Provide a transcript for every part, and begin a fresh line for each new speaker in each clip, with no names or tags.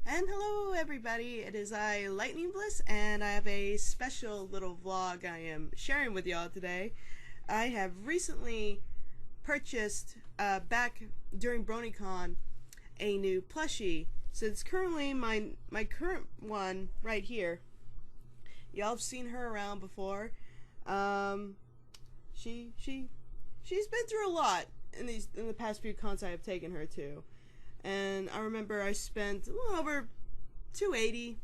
And hello everybody, it is I, Lightning Bliss, and I have a special little vlog I am sharing with y'all today. I have recently purchased, back during BronyCon, a new plushie. So it's currently my current one right here. Y'all have seen her around before. She's been through a lot in the past few cons I have taken her to. And I remember I spent a little over $280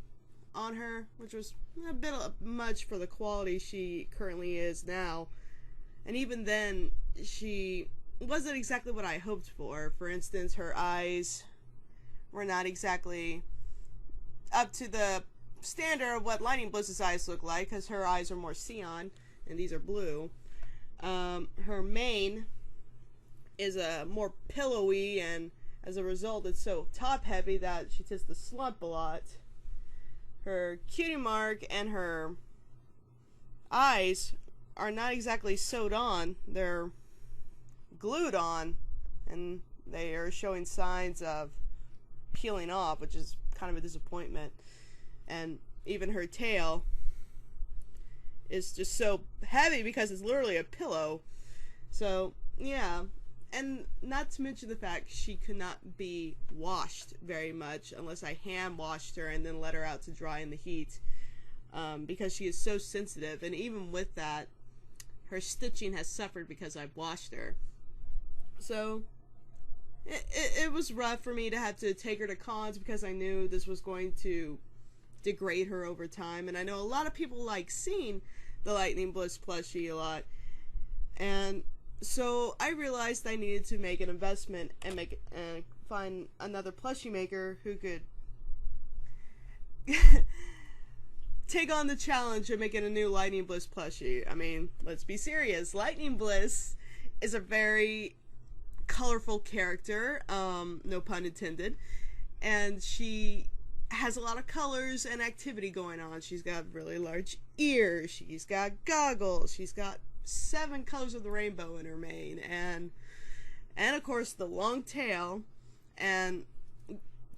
on her, which was a bit much for the quality she currently is now. And even then, she wasn't exactly what I hoped for. For instance, her eyes were not exactly up to the standard of what Lightning Bliss's eyes look like, because her eyes are more cyan, and these are blue. Her mane is more pillowy, and as a result, it's so top-heavy that she tends to slump a lot. Her cutie mark and her eyes are not exactly sewed on. They're glued on, and they are showing signs of peeling off, which is kind of a disappointment. And even her tail is just so heavy because it's literally a pillow. So, yeah. And not to mention the fact she could not be washed very much unless I hand washed her and then let her out to dry in the heat, because she is so sensitive. And even with that, her stitching has suffered because I've washed her. So it was rough for me to have to take her to cons because I knew this was going to degrade her over time. And I know a lot of people like seeing the Lightning Bliss plushie a lot, and so I realized I needed to make an investment and find another plushie maker who could take on the challenge of making a new Lightning Bliss plushie. I mean, let's be serious. Lightning Bliss is a very colorful character, no pun intended, and she has a lot of colors and activity going on. She's got really large ears, she's got goggles, she's got 7 colors of the rainbow in her mane, and of course the long tail and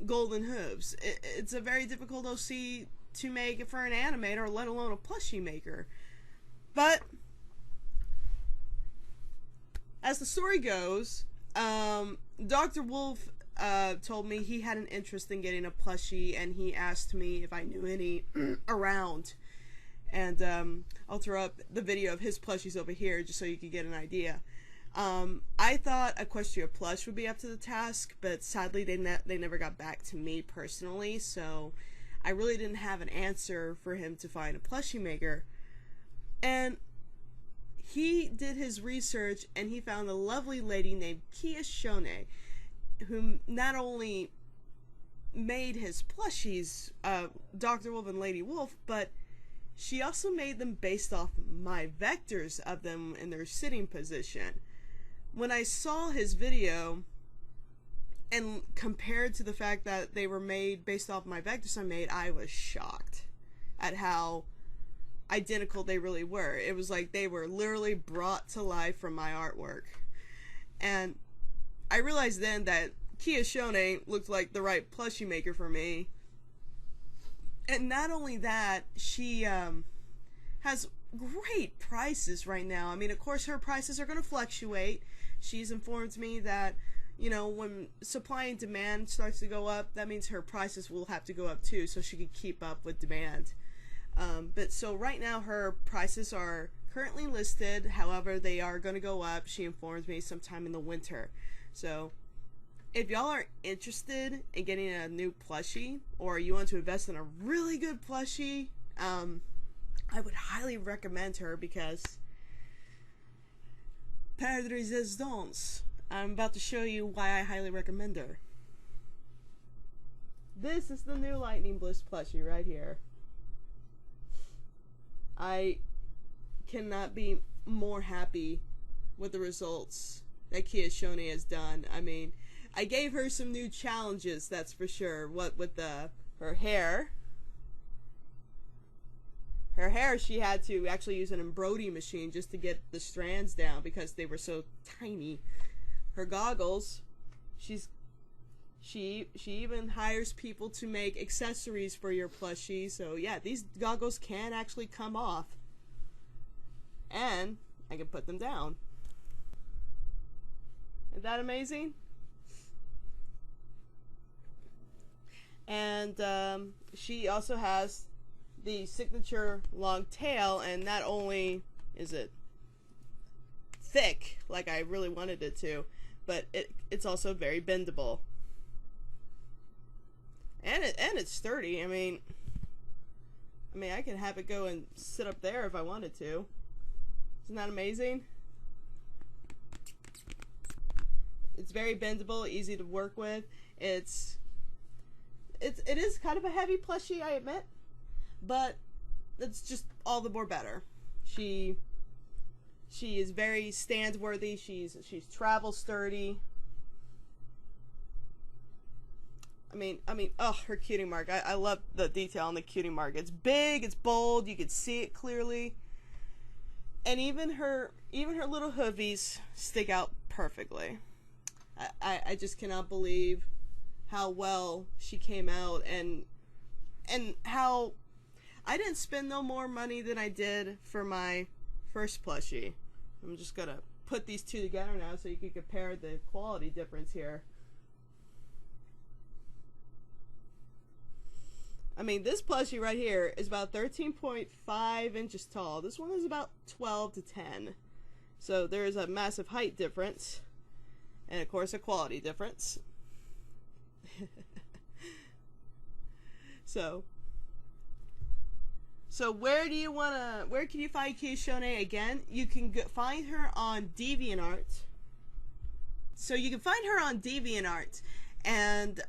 golden hooves. It's a very difficult OC to make for an animator, let alone a plushie maker. But as the story goes, Dr. Wolf told me he had an interest in getting a plushie, and he asked me if I knew any around. And I'll throw up the video of his plushies over here just so you can get an idea. I thought Equestria Plush would be up to the task, but sadly they never got back to me personally, so I really didn't have an answer for him to find a plushie maker. And he did his research, and he found a lovely lady named Kiashone, who not only made his plushies, Dr. Wolf and Lady Wolf, but she also made them based off my vectors of them in their sitting position. When I saw his video and compared to the fact that they were made based off my vectors I made, I was shocked at how identical they really were. It was like they were literally brought to life from my artwork. And I realized then that Kiashone looked like the right plushie maker for me. And not only that, she has great prices right now. I mean, of course, her prices are going to fluctuate. She's informed me that, you know, when supply and demand starts to go up, that means her prices will have to go up too, so she can keep up with demand. But so right now, her prices are currently listed. However, they are going to go up, she informed me, sometime in the winter. So if y'all are interested in getting a new plushie, or you want to invest in a really good plushie, I would highly recommend her, because par resistance, I'm about to show you why I highly recommend her. This is the new Lightning Bliss plushie right here. I cannot be more happy with the results that Kiashone has done. I mean, I gave her some new challenges, that's for sure. What with her hair. Her hair, she had to actually use an embroidery machine just to get the strands down because they were so tiny. Her goggles, she's She even hires people to make accessories for your plushie. So yeah, these goggles can actually come off. And I can put them down. Isn't that amazing? And she also has the signature long tail, and not only is it thick like I really wanted it to, but it's also very bendable. And it's sturdy. I mean I could have it go and sit up there if I wanted to. Isn't that amazing? It's very bendable, easy to work with. It is kind of a heavy plushie, I admit, but it's just all the more better. She is very stand worthy. She's travel sturdy. Oh, her cutie mark. I love the detail on the cutie mark. It's big, it's bold, you can see it clearly. And even her little hoovies stick out perfectly. I just cannot believe how well she came out, and how I didn't spend no more money than I did for my first plushie. I'm just gonna put these two together now so you can compare the quality difference here. I mean, this plushie right here is about 13.5 inches tall. This one is about 12 to 10. So there is a massive height difference. And of course a quality difference. So where can you find Kiashone again? You can find her on DeviantArt. So you can find her on DeviantArt. And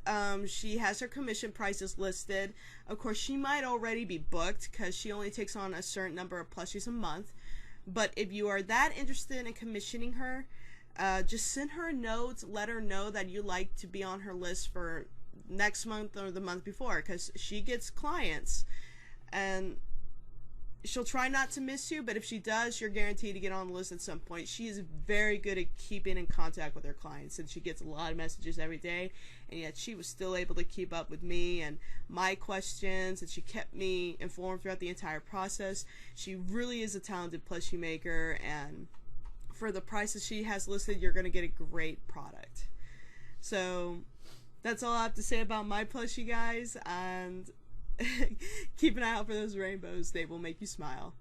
she has her commission prices listed. Of course, she might already be booked because she only takes on a certain number of plushies a month. But if you are that interested in commissioning her, just send her a note. Let her know that you like to be on her list for next month or the month before, because she gets clients. And she'll try not to miss you, but if she does, you're guaranteed to get on the list at some point. She is very good at keeping in contact with her clients, and she gets a lot of messages every day, and yet she was still able to keep up with me and my questions, and she kept me informed throughout the entire process. She really is a talented plushie maker, and for the prices she has listed, you're going to get a great product. So that's all I have to say about my plushie, guys, and keep an eye out for those rainbows. They will make you smile.